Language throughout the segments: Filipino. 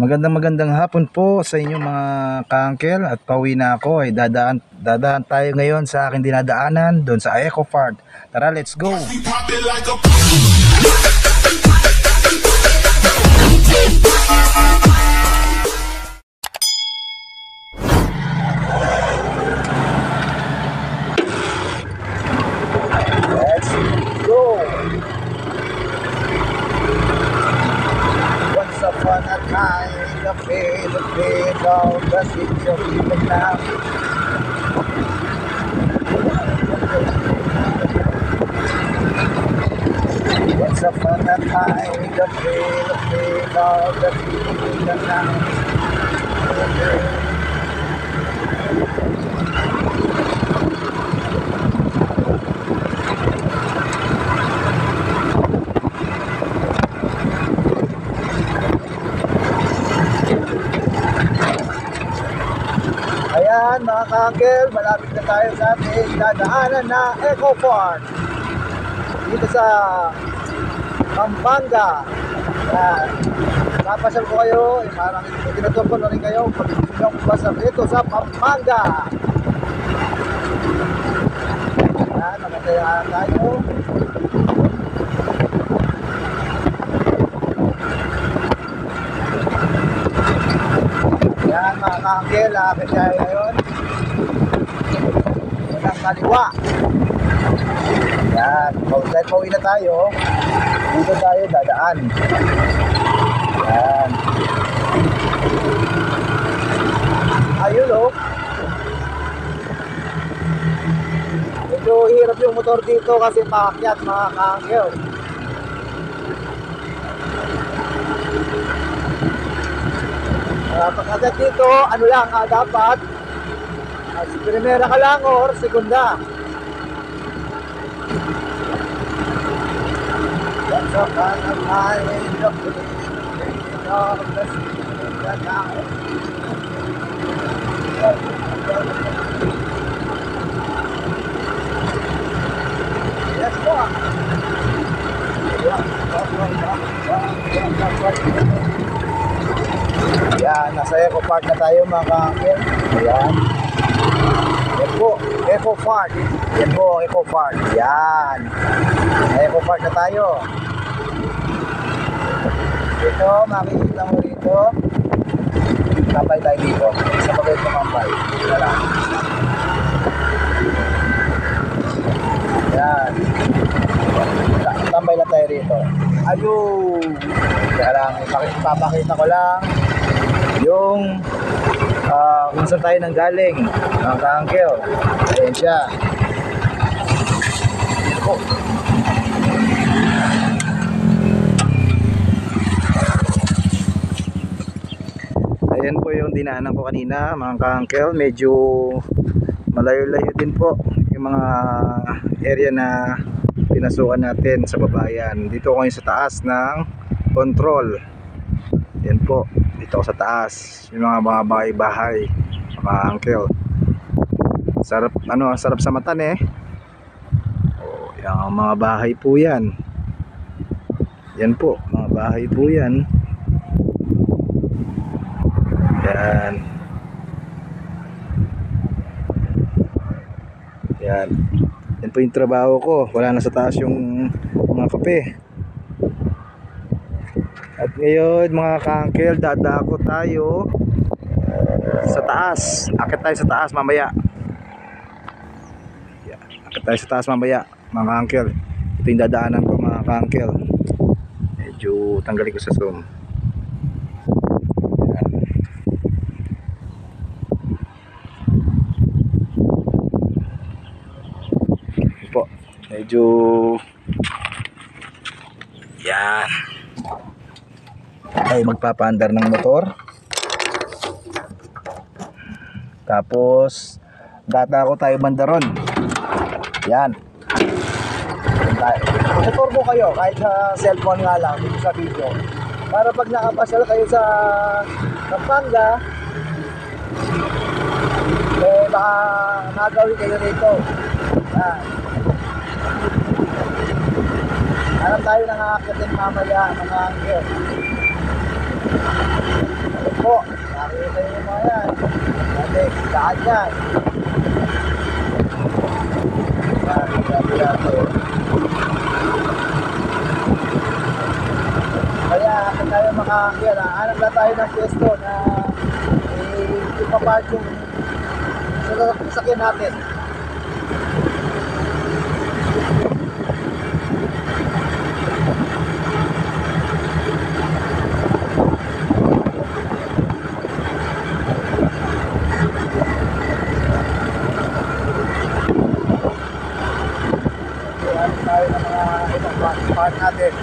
Magandang hapon po sa inyo mga ka-uncle, at pauwi na ako. Ay dadaan tayo ngayon sa aking dinadaanan doon sa Eco Park. Tara, let's go! Let's go! Once upon a time in the Philippines, of the city of Vietnam. Once upon a time in the Philippines, of the city of Vietnam. Ayan mga ka-uncle, malapit na tayo sa ating dadaanan na Eco Park dito sa Pampanga. Ayan, napasyal ko kayo, parang tinuturo ko na rin kayo pag-ibigong basa dito sa Pampanga. Ayan, magkakaya tayo. Yan mga ka-uncle, akin tayo ngayon unang kaliwa. Yan, dahil pauwi na tayo, dito tayo dadaan. Yan, ayun o, medyo hirap yung motor dito kasi paakyat mga ka-uncle. Pagkagat dito, ano lang dapat primera ka lang or segunda. Once upon a time in the Philippines, of the city of Vietnam. Yes po. Yan, nasa Eco Park na tayo mga ka-uncle. Ayan. Yan po, Eco Park. Yan po, Eco Park. Yan. Eco Park na tayo. Ito, makikita mo rito. Tambay tayo dito. Sa pagkain ng tambay. Yan. Tambay lang tayo rito. Ayun. Kaya lang, papakita ko lang yung kung saan tayo nang galing mga ka-uncle. Ayan siya. Oh. Ayan po yung dinaanan ko kanina mga ka-uncle. Medyo malayo-layo din po yung mga area na pinasukan natin sa babayan. Dito ko sa taas ng control. Yan po, dito ako sa taas. Yung mga bahay-bahay, mga uncle. Sarap, sarap sa mata eh. Oh, yung mga bahay po yan. Yan po, mga bahay po yan. Yan. Yan. Yan po yung trabaho ko. Wala na sa taas yung mga kape. At ngayon mga ka-uncle, dadako tayo sa taas. Akit tayo sa taas mamaya. Akit tayo sa taas mamaya mga ka-uncle. Ito yung dadaanan ko mga ka-uncle. Medyo tanggalin ko sa zoom. Po, medyo yan ay magpapaandar ng motor. Tapos dadako tayo bandaron. Yan. Motor mo kayo kahit sa cellphone nga lang dito sa video, para pag nakapasal kayo sa Pampanga baka nagawin kayo rito. Yan. Hanap tayo ng aakitin mamaya mga angel. po, nakikita niyo mga yan. Dati, lahat yan. Kaya kung tayo makakakil, hanap na tayo ng pwesto na ipapark yung sasakyan natin. Hanap tayo ng mga ibang park natin.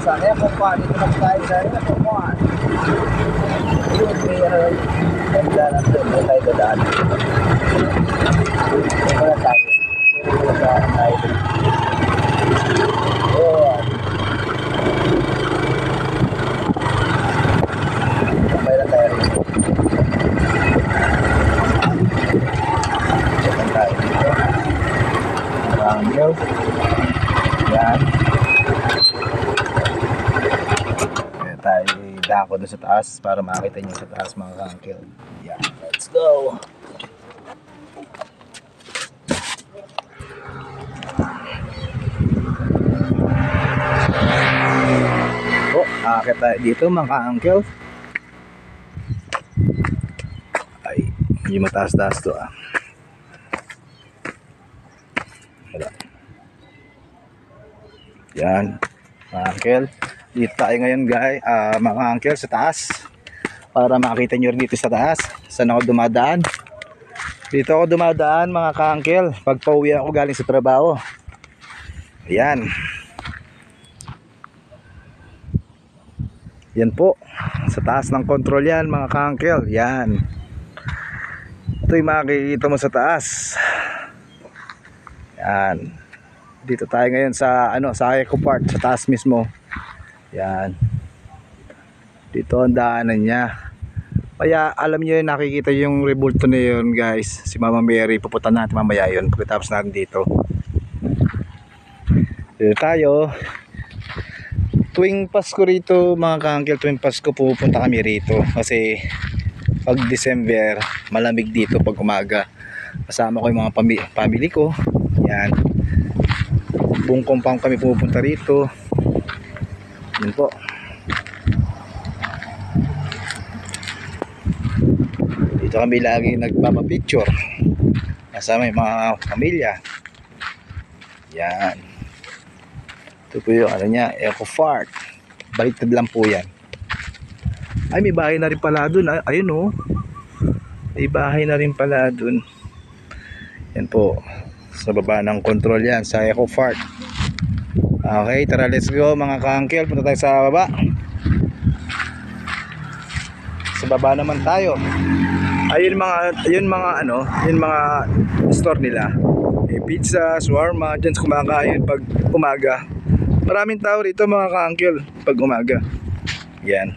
Sa Ecopark, dito na tayo sa Ecopark. Yun, may ganda natin, may tayo dadaan. Dito na tayo. Dito na tayo. Yun. May na tayo rin. Dito na tayo dito. Ang view. Yan. Tayo dako doon sa taas para makita nyo sa taas mga ka-uncle. Yeah, let's go! Oh, akit tayo dito mga ka-uncle. Ay, hindi mataas-taas to ah. Wala. Yan, mga uncle. Dito tayo ngayon guys, mga uncle sa taas para makita nyo rin dito sa taas saan ako dumadaan. Dito ako dumadaan mga ka-uncle pag pauwi ako galing sa trabaho. Ayan, yan po sa taas ng control yan mga ka-uncle. Yan, ito yung makikita mo sa taas. Yan, dito tayo ngayon sa sa Ecopark sa taas mismo. Yan, dito ang daanan niya. Kaya alam niyo yun, nakikita yung rebulto na yun guys, si Mama Mary. Pupunta natin mamaya yun pagkatapos natin dito. Dito tayo. Tuwing Pasko rito mga ka-uncle, tuwing Pasko pupunta kami rito kasi pag December malamig dito pag umaga. Kasama ko yung mga family ko. Yan, buong compound kami pupunta rito. Yan po. Dito kami lagi nagpapapicture kasama yung mga pamilya. Yan. Ito po yung niya, Ecopark. Baliktad lang po yan. Ay, may bahay na rin pala dun. Ayun oh. May bahay na rin pala dun. Yan po. Sa baba ng control yan sa Ecopark. Okay, tara, let's go mga ka-uncle. Punta tayo sa baba. Sa baba naman tayo. Ayun mga store nila. Pizza, shawarma, dyan sa kumakain pag umaga. Maraming tao rito mga ka-uncle pag umaga. Yan.